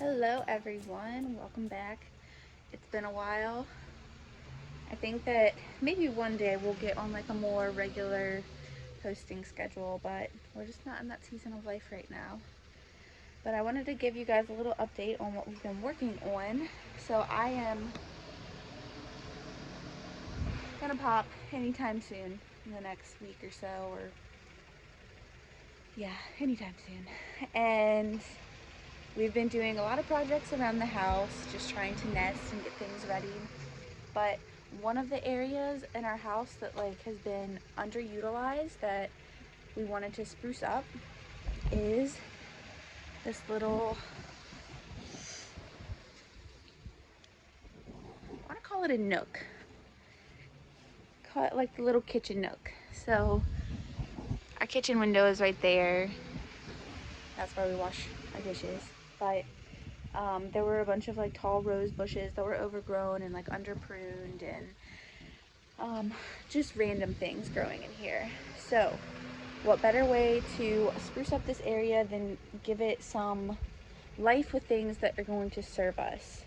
Hello everyone, welcome back. It's been a while. I think that maybe one day we'll get on like a more regular posting schedule, but we're just not in that season of life right now. But I wanted to give you guys a little update on what we've been working on. So I am gonna pop anytime soon in the next week or so, or yeah, anytime soon. And we've been doing a lot of projects around the house, just trying to nest and get things ready. But one of the areas in our house that like has been underutilized that we wanted to spruce up is this little, I want to call it a nook. Call it like the little kitchen nook. So our kitchen window is right there. That's where we wash our dishes. But there were a bunch of like tall rose bushes that were overgrown and like under pruned and just random things growing in here. So what better way to spruce up this area than give it some life with things that are going to serve us.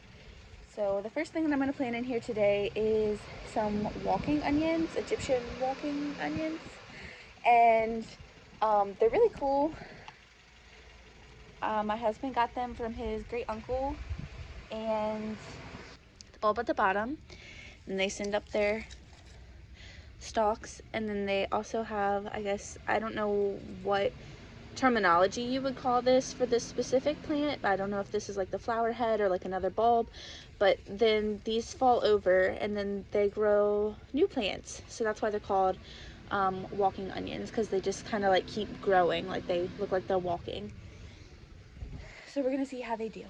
So the first thing that I'm going to plant in here today is some walking onions, Egyptian walking onions, and they're really cool. My husband got them from his great uncle, and the bulb at the bottom, and they send up their stalks, and then they also have, I guess, I don't know what terminology you would call this for this specific plant. I don't know if this is like the flower head or like another bulb, but then these fall over and then they grow new plants. So that's why they're called walking onions, because they just kind of like keep growing, like they look like they're walking. So we're gonna see how they do.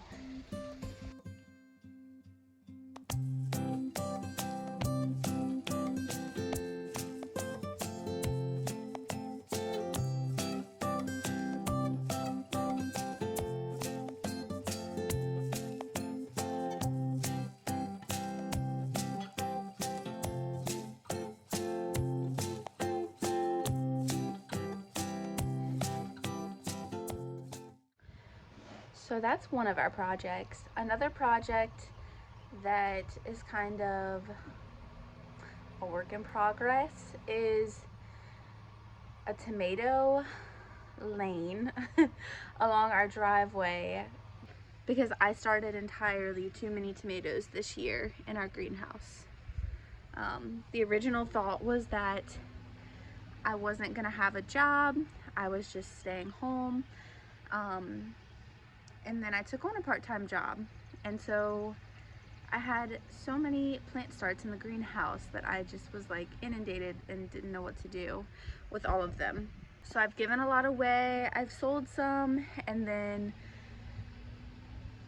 So that's one of our projects. Another project that is kind of a work in progress is a tomato lane along our driveway, because I started entirely too many tomatoes this year in our greenhouse. The original thought was that I wasn't gonna have a job, I was just staying home, and then I took on a part-time job, and so I had so many plant starts in the greenhouse that I just was like inundated and didn't know what to do with all of them. So I've given a lot away, I've sold some, and then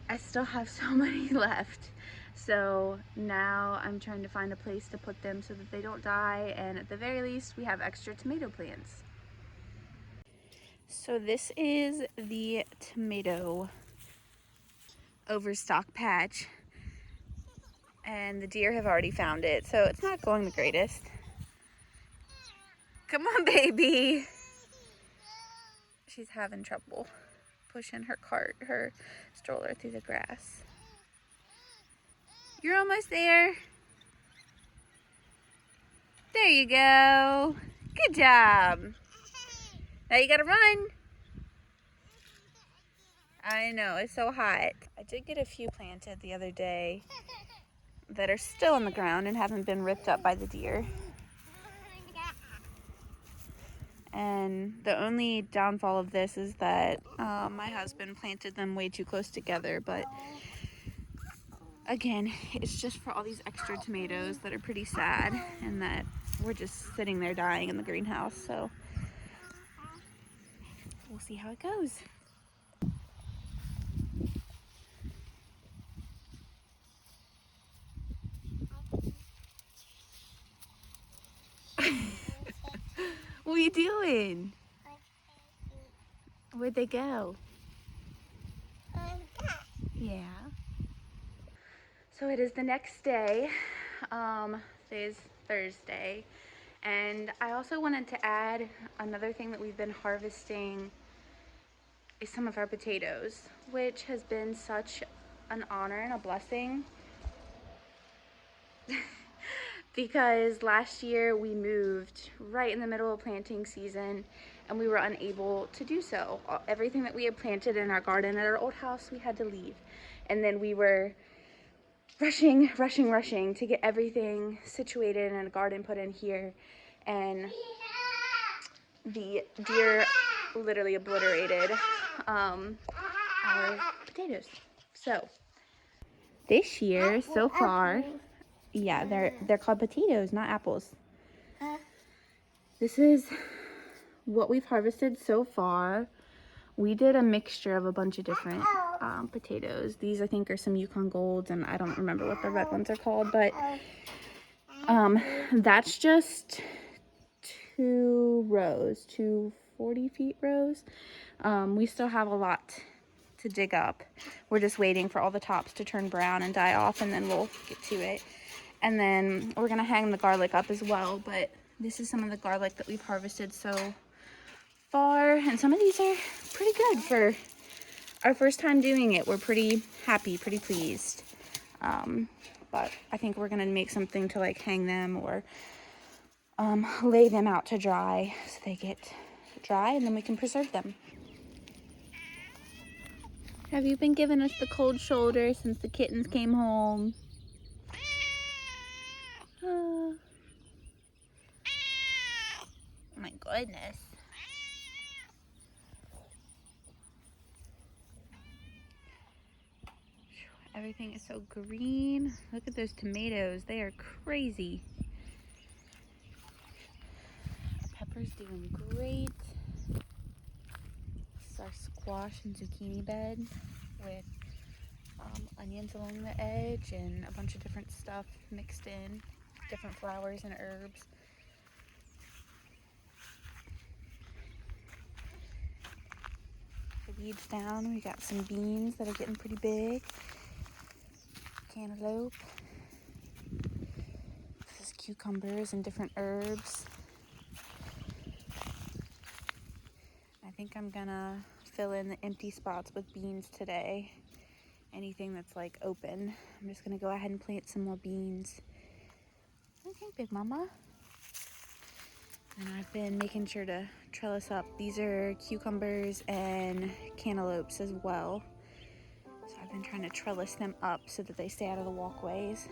I still have so many left. So now I'm trying to find a place to put them so that they don't die, and at the very least we have extra tomato plants. So this is the tomato overstock patch, and the deer have already found it, so it's not going the greatest. Come on, baby. She's having trouble pushing her stroller through the grass. You're almost there. There you go. Good job. Now you gotta run. I know, it's so hot. I did get a few planted the other day that are still in the ground and haven't been ripped up by the deer. And the only downfall of this is that my husband planted them way too close together, but again, it's just for all these extra tomatoes that are pretty sad and that we're just sitting there dying in the greenhouse. So we'll see how it goes. What are you doing? Where'd they go? Yeah. So it is the next day. Today is Thursday. And I also wanted to add another thing that we've been harvesting some of our potatoes, which has been such an honor and a blessing. Because last year we moved right in the middle of planting season and we were unable to do so. Everything that we had planted in our garden at our old house, we had to leave. And then we were rushing to get everything situated and a garden put in here. And the deer literally obliterated our potatoes. So this year so far, yeah, they're called potatoes, not apples. This is what we've harvested so far. We did a mixture of a bunch of different potatoes. These I think are some Yukon Golds, and I don't remember what the red ones are called, but that's just 2 rows, 2 40-feet rows. We still have a lot to dig up. We're just waiting for all the tops to turn brown and die off, and then we'll get to it. And then we're gonna hang the garlic up as well, but this is some of the garlic that we've harvested so far, and some of these are pretty good for our first time doing it. We're pretty happy, pretty pleased. But I think we're gonna make something to like hang them or lay them out to dry so they get dry, and then we can preserve them. Have you been giving us the cold shoulder since the kittens came home? Oh my goodness. Everything is so green. Look at those tomatoes. They are crazy. Our pepper's doing great. This is our squash and zucchini bed with onions along the edge and a bunch of different stuff mixed in, different flowers and herbs. The weeds down, we got some beans that are getting pretty big. Cantaloupe. This is cucumbers and different herbs. I think I'm gonna fill in the empty spots with beans today. Anything that's like open. I'm just gonna go ahead and plant some more beans. Okay, Big Mama. And I've been making sure to trellis up. These are cucumbers and cantaloupes as well. So I've been trying to trellis them up so that they stay out of the walkways.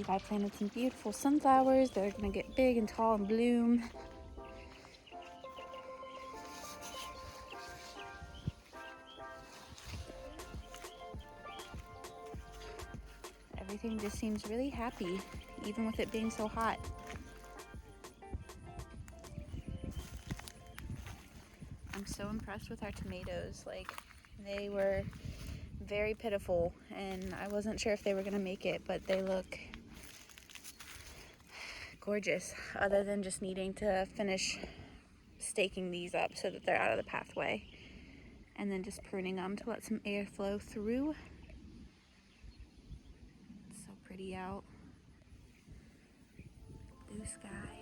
I planted some beautiful sunflowers that are gonna get big and tall and bloom. Everything just seems really happy, even with it being so hot. I'm so impressed with our tomatoes. Like, they were very pitiful, and I wasn't sure if they were gonna make it, but they look gorgeous, other than just needing to finish staking these up so that they're out of the pathway, and then just pruning them to let some air flow through. It's so pretty out. Blue sky.